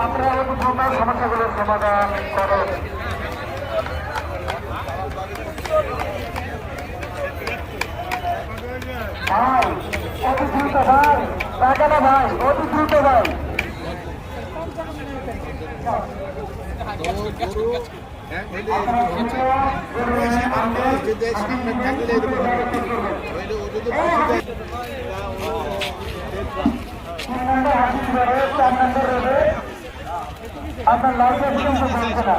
আপনারা অতি দ্রুত সমস্যাগুলোর সমাধান করেন। ভাই অতি দ্রুত ভাই, টাকা না ভাই, অতি দ্রুত ভাই। আপনার লাইসেন্স কিন্তু বলছে না।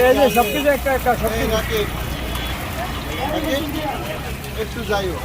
এই যে সবকিছু একটা একটা সবকিছু একটু যাইও।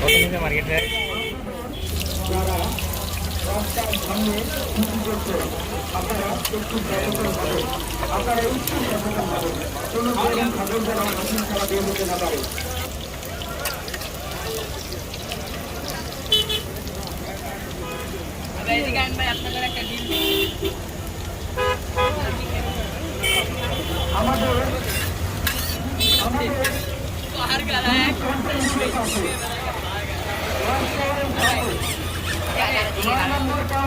কি মার্কেটে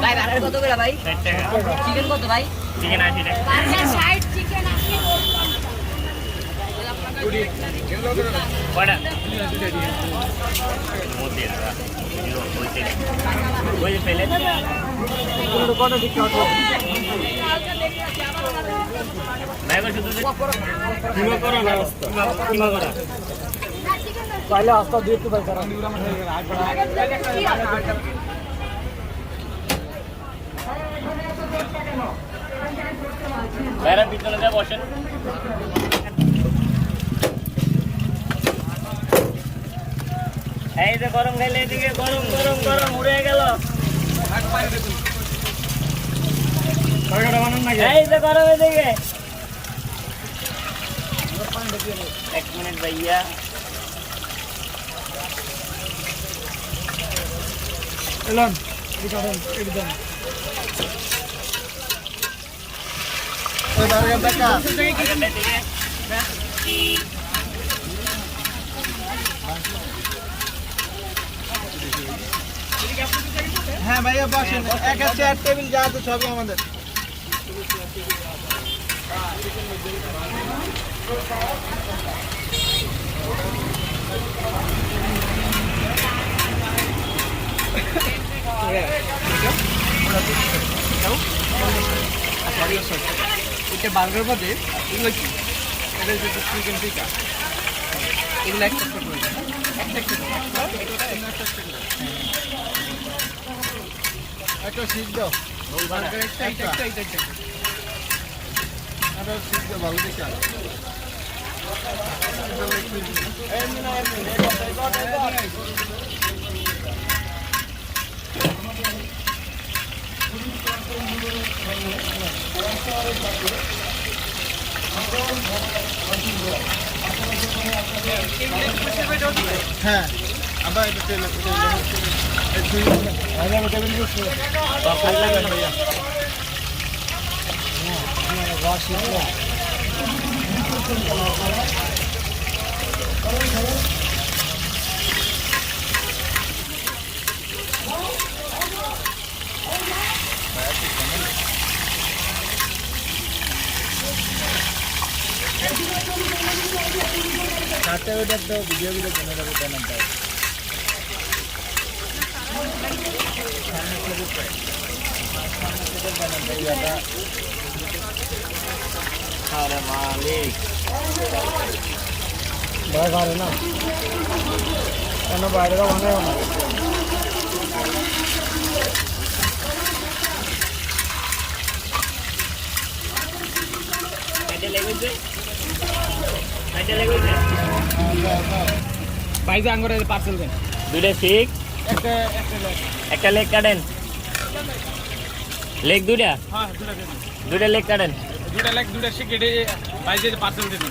ভাই বাড়ার কত করে ভাই? 60 টাকা। চিকেন কত ভাই? চিকেন 80 টাকা। 60 চিকেন 80 কয়টা? মোতে দাদা ওই পেলে কত ঠিক আছে ভাই বল শুধু কিমা করা না কিমা করা पहले आस्था देख के भाई करा मेरा पिछले दे बसेन এই যে গরম খাইলে এদিকে গরম গরম গরম উড়ে গেল এই যে গরম এদিকে এক মিনিট ভাইয়া এলন রিকার্ডন একদম ওই বারগে দেখা হ্যাঁ ভাইয়া বসেন এক চেয়ার টেবিল যা আছে সবই আমাদের এটা বার্গার বাদে এগুলো কি এটা হচ্ছে চিকেন টিকা এগুলো একটা একটা সিদ্ধ বার্গার একটা সিদ্ধ ভালো দেখা হ্যাঁ আবার এটা তেল একটা ওইটা তো ভিডিও ভিডিও কোনো রকম বানান তাই আরে মালিক ভয় করে না কেন বাইরে তো মনে হয় না ভাই আঙ্গুরে পার্সেল দেন দুইটা ঠিক একটা লেগ কাটেন লেগ দুইটা হ্যাঁ দুইটা লেগ কাটেন দুইটা লেগ দুইটা শিক এডে ভাই যে পার্সেল দেন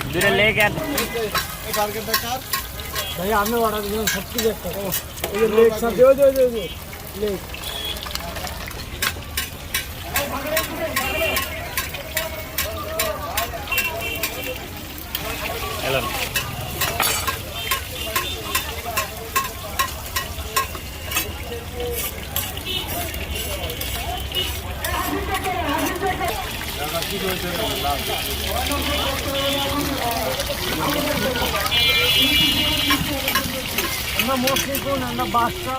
দুইটা লেগ আর এই বার্গার দেখার ভাই আপনি অর্ডার দিন সব কিছু একটা এই লেগ সব দিও লেগ হ্যালো আমরা মোস্টলি কোন আমরা বাসটা